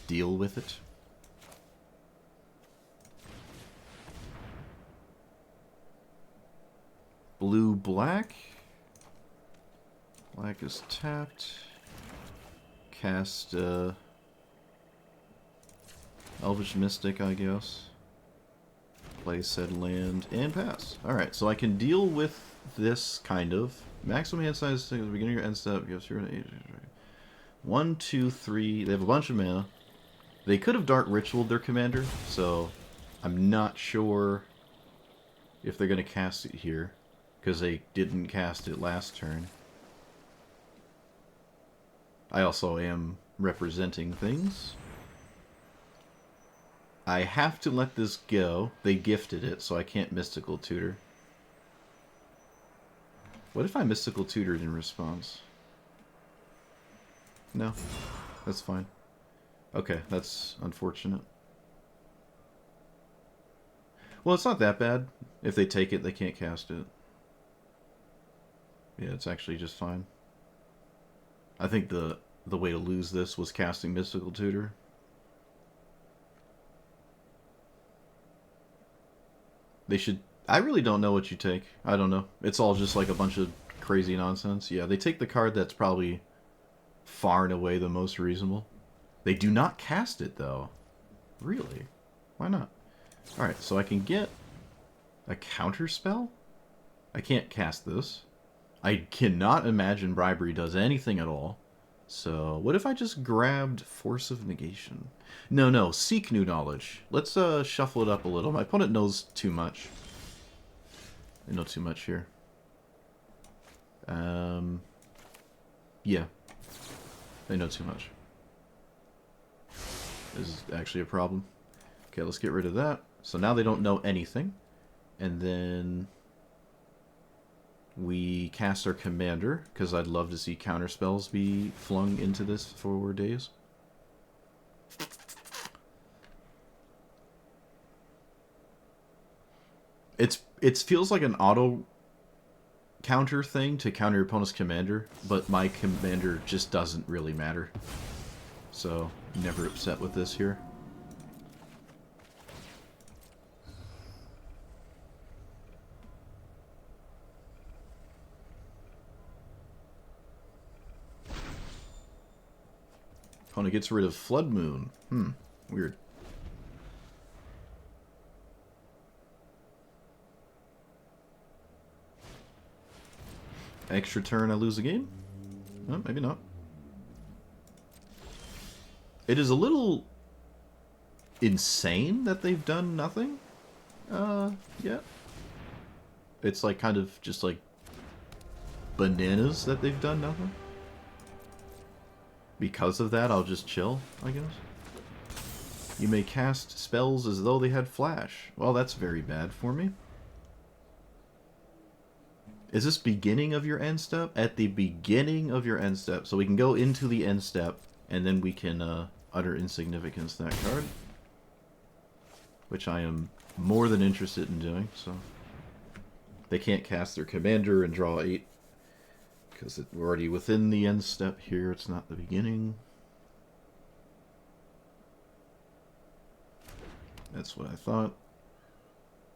deal with it. Blue-black. Black is tapped. Cast Elvish Mystic, I guess. Play said land and pass. Alright, so I can deal with this kind of. Maximum hand size at the beginning of your end step. Yes, you're an 8. 1, 2, 3. They have a bunch of mana. They could have Dark Ritualed their commander, so I'm not sure if they're going to cast it here, because they didn't cast it last turn. I also am representing things. I have to let this go. They gifted it, so I can't Mystical Tutor. What if I Mystical Tutored in response? No. That's fine. Okay, that's unfortunate. Well, it's not that bad. If they take it, they can't cast it. Yeah, it's actually just fine. I think the way to lose this was casting Mystical Tutor. They should... I really don't know what you take. I don't know. It's all just like a bunch of crazy nonsense. Yeah, they take the card that's probably far and away the most reasonable. They do not cast it, though. Really? Why not? Alright, so I can get a counter spell? I can't cast this. I cannot imagine Bribery does anything at all. So, what if I just grabbed Force of Negation? No, Seek New Knowledge. Let's shuffle it up a little. My opponent knows too much. They know too much here. Yeah. They know too much. This is actually a problem. Okay, let's get rid of that. So now they don't know anything. And then... We cast our commander, because I'd love to see counter spells be flung into this for days. It feels like an auto counter thing to counter your opponent's commander, but my commander just doesn't really matter. So, never upset with this here. Opponent gets rid of Flood Moon. Weird. Extra turn, I lose the game? Oh, maybe not. It is a little insane that they've done nothing yet. It's like kind of just like bananas that they've done nothing. Because of that, I'll just chill, I guess. You may cast spells as though they had flash. Well, that's very bad for me. Is this beginning of your end step? At the beginning of your end step. So we can go into the end step, and then we can utter insignificance that card. Which I am more than interested in doing, so... They can't cast their commander and draw 8. Because we're already within the end step here, it's not the beginning. That's what I thought.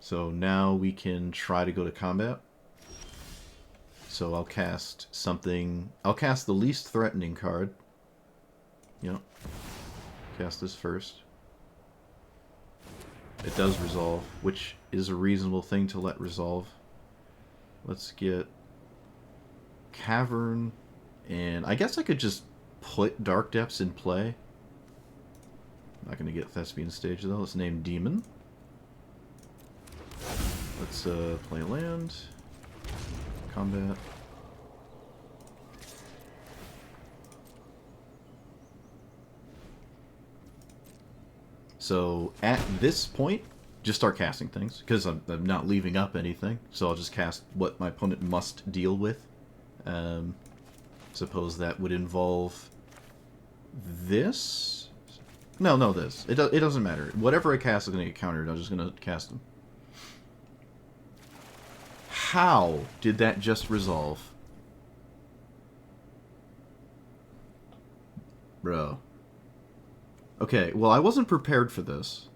So now we can try to go to combat. So I'll cast something... I'll cast the least threatening card. Yep. Cast this first. It does resolve, which is a reasonable thing to let resolve. Let's get Cavern, and I guess I could just put Dark Depths in play. Not going to get Thespian Stage though. Let's name Demon. Let's play land. Combat. So at this point, just start casting things, because I'm not leaving up anything. So I'll just cast what my opponent must deal with. Suppose that would involve this? No, this. It doesn't matter. Whatever I cast is going to get countered. I'm just going to cast them. How did that just resolve? Bro. Okay, well, I wasn't prepared for this.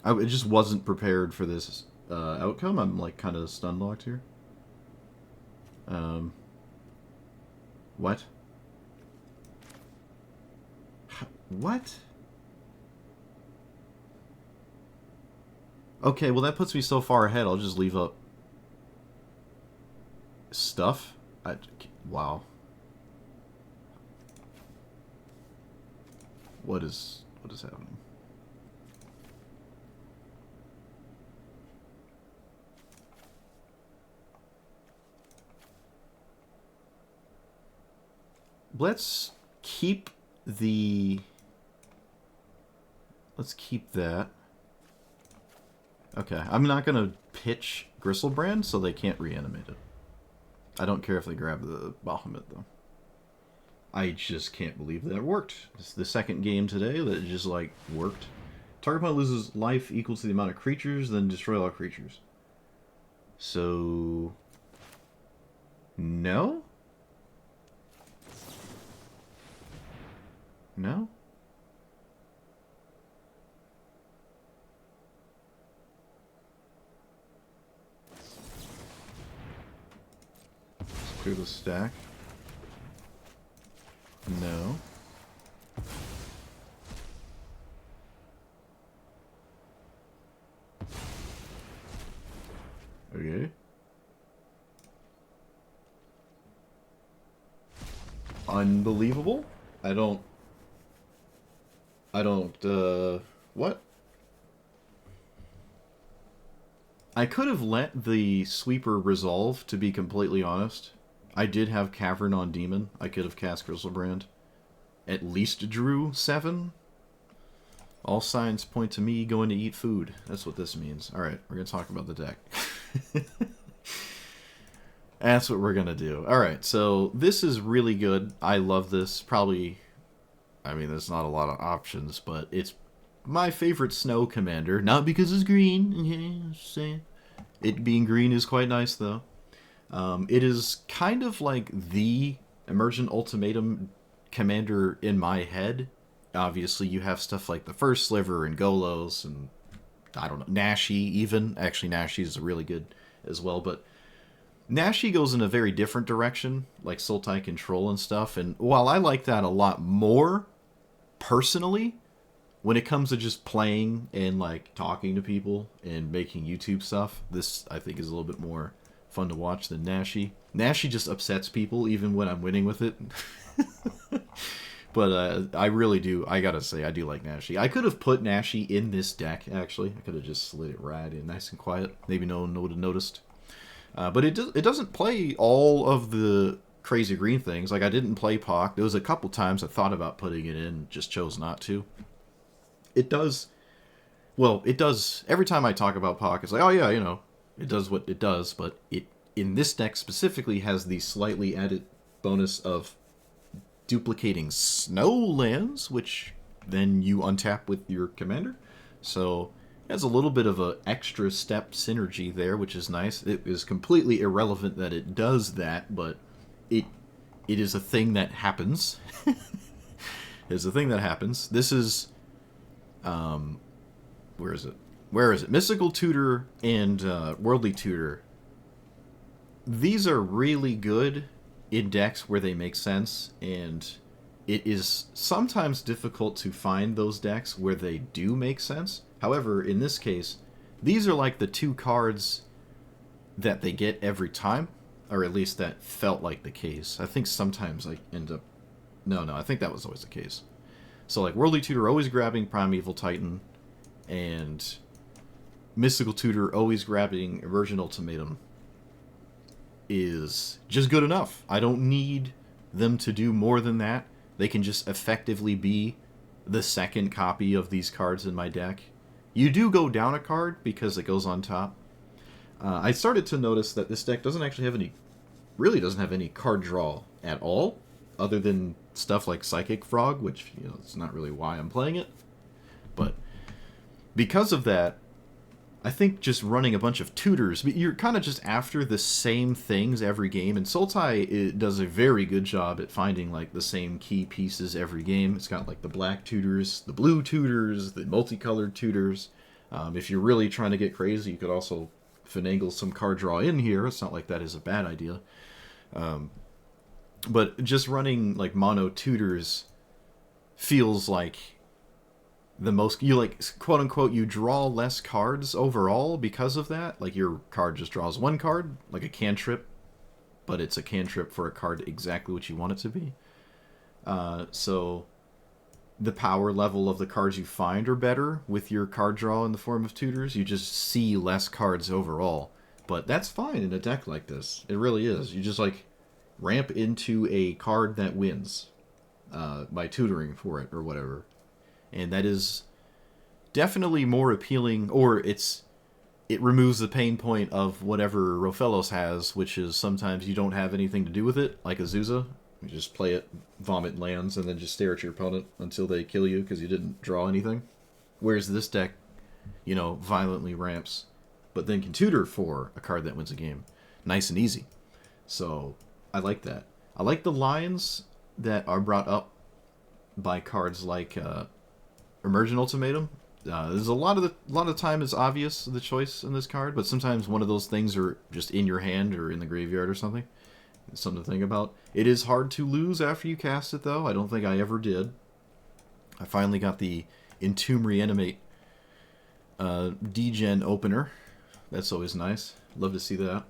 I just wasn't prepared for this outcome. I'm, like, kind of stun-locked here. What? What? Okay, well, that puts me so far ahead, I'll just leave up stuff. Wow. What is happening? Let's keep that. Okay, I'm not gonna pitch Gristlebrand, so they can't reanimate it. I don't care if they grab the Bahamut, though. I just can't believe that it worked. It's the second game today that it just, like, worked. Target opponent loses life equal to the amount of creatures, then destroy all creatures. So... No? No? Let's clear the stack. No. Okay. Unbelievable. I don't, what? I could have let the sweeper resolve, to be completely honest. I did have Cavern on Demon. I could have cast Gristlebrand. At least drew 7. All signs point to me going to eat food. That's what this means. Alright, we're going to talk about the deck. That's what we're gonna do. Alright, so this is really good. I love this. Probably, I mean, there's not a lot of options, but it's my favorite snow commander. Not because it's green. Yeah, just saying. It being green is quite nice, though. It is kind of like the Emergent Ultimatum commander in my head. Obviously, you have stuff like the First Sliver and Golos and, I don't know, Nashi even. Actually, Nashi is really good as well, but Nashi goes in a very different direction, like Sultai Control and stuff, and while I like that a lot more, personally, when it comes to just playing and like talking to people and making YouTube stuff, this I think is a little bit more fun to watch than Nashi. Nashi just upsets people even when I'm winning with it. But I really do. I gotta say, I do like Nashi. I could have put Nashi in this deck, actually. I could have just slid it right in nice and quiet. Maybe no one would have noticed. But it doesn't play all of the crazy green things. Like, I didn't play Pock. There was a couple times I thought about putting it in, just chose not to. It does... Well, it does... Every time I talk about Pock, it's like, oh yeah, you know, it does what it does, but it, in this deck specifically, has the slightly added bonus of duplicating snow lands, which then you untap with your commander. So it has a little bit of an extra step synergy there, which is nice. It is completely irrelevant that it does that, but it is a thing that happens. It's a thing that happens. This is where is it? Where is it? Mystical Tutor and Worldly Tutor. These are really good in decks where they make sense, and it is sometimes difficult to find those decks where they do make sense. However, in this case, these are like the two cards that they get every time, or at least that felt like the case. I think sometimes I end up... No, I think that was always the case. So like Worldly Tutor always grabbing Primeval Titan, and Mystical Tutor always grabbing Emergent Ultimatum is just good enough. I don't need them to do more than that. They can just effectively be the second copy of these cards in my deck. You do go down a card because it goes on top. I started to notice that this deck doesn't actually have any... Really doesn't have any card draw at all, other than stuff like Psychic Frog, which, you know, it's not really why I'm playing it. But because of that, I think just running a bunch of tutors, you're kind of just after the same things every game, and Sultai does a very good job at finding like the same key pieces every game. It's got like the black tutors, the blue tutors, the multicolored tutors. If you're really trying to get crazy, you could also finagle some card draw in here. It's not like that is a bad idea. But just running like mono tutors feels like the most, you like, quote unquote, you draw less cards overall because of that. Like, your card just draws one card, like a cantrip, but it's a cantrip for a card exactly what you want it to be. So the power level of the cards you find are better with your card draw in the form of tutors. You just see less cards overall, but that's fine in a deck like this. It really is. You just like ramp into a card that wins by tutoring for it or whatever. And that is definitely more appealing, or it removes the pain point of whatever Rofellos has, which is sometimes you don't have anything to do with it, like Azusa. You just play it, vomit lands, and then just stare at your opponent until they kill you because you didn't draw anything. Whereas this deck, you know, violently ramps, but then can tutor for a card that wins a game. Nice and easy. So I like that. I like the lines that are brought up by cards like Emergent Ultimatum. There's a lot of time it's obvious the choice in this card, but sometimes one of those things are just in your hand or in the graveyard or something. It's something to think about. It is hard to lose after you cast it, though. I don't think I ever did. I finally got the Entomb Reanimate degen opener. That's always nice. Love to see that.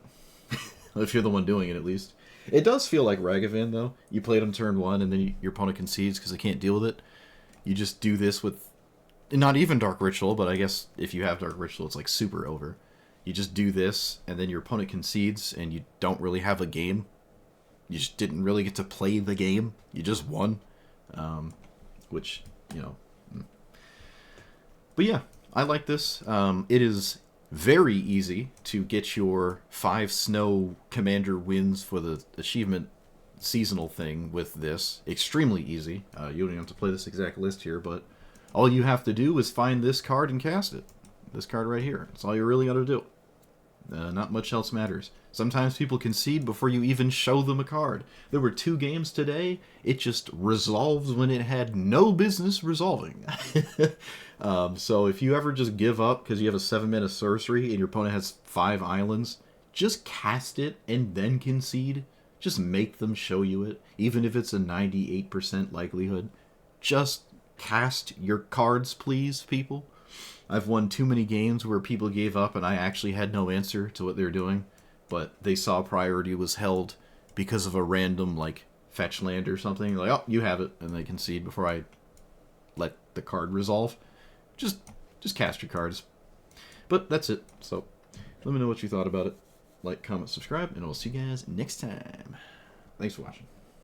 If you're the one doing it, at least. It does feel like Ragavan, though. You played on turn 1, and then your opponent concedes because they can't deal with it. You just do this with, not even Dark Ritual, but I guess if you have Dark Ritual, it's like super over. You just do this, and then your opponent concedes, and you don't really have a game. You just didn't really get to play the game. You just won. Which, you know. But yeah, I like this. It is very easy to get your 5 snow commander wins for the achievement seasonal thing with this. Extremely easy. You don't have to play this exact list here, but all you have to do is find this card and cast it. This card right here. That's all you really got to do. Not much else matters. Sometimes people concede before you even show them a card. There were 2 games today. It just resolves when it had no business resolving. So if you ever just give up because you have a 7-mana sorcery and your opponent has 5 islands, just cast it and then concede. Just make them show you it, even if it's a 98% likelihood. Just cast your cards, please, people. I've won too many games where people gave up and I actually had no answer to what they were doing, but they saw priority was held because of a random, like, fetch land or something. Like, oh, you have it, and they concede before I let the card resolve. Just cast your cards. But that's it. So let me know what you thought about it. Like, comment, subscribe, and I'll see you guys next time. Thanks for watching.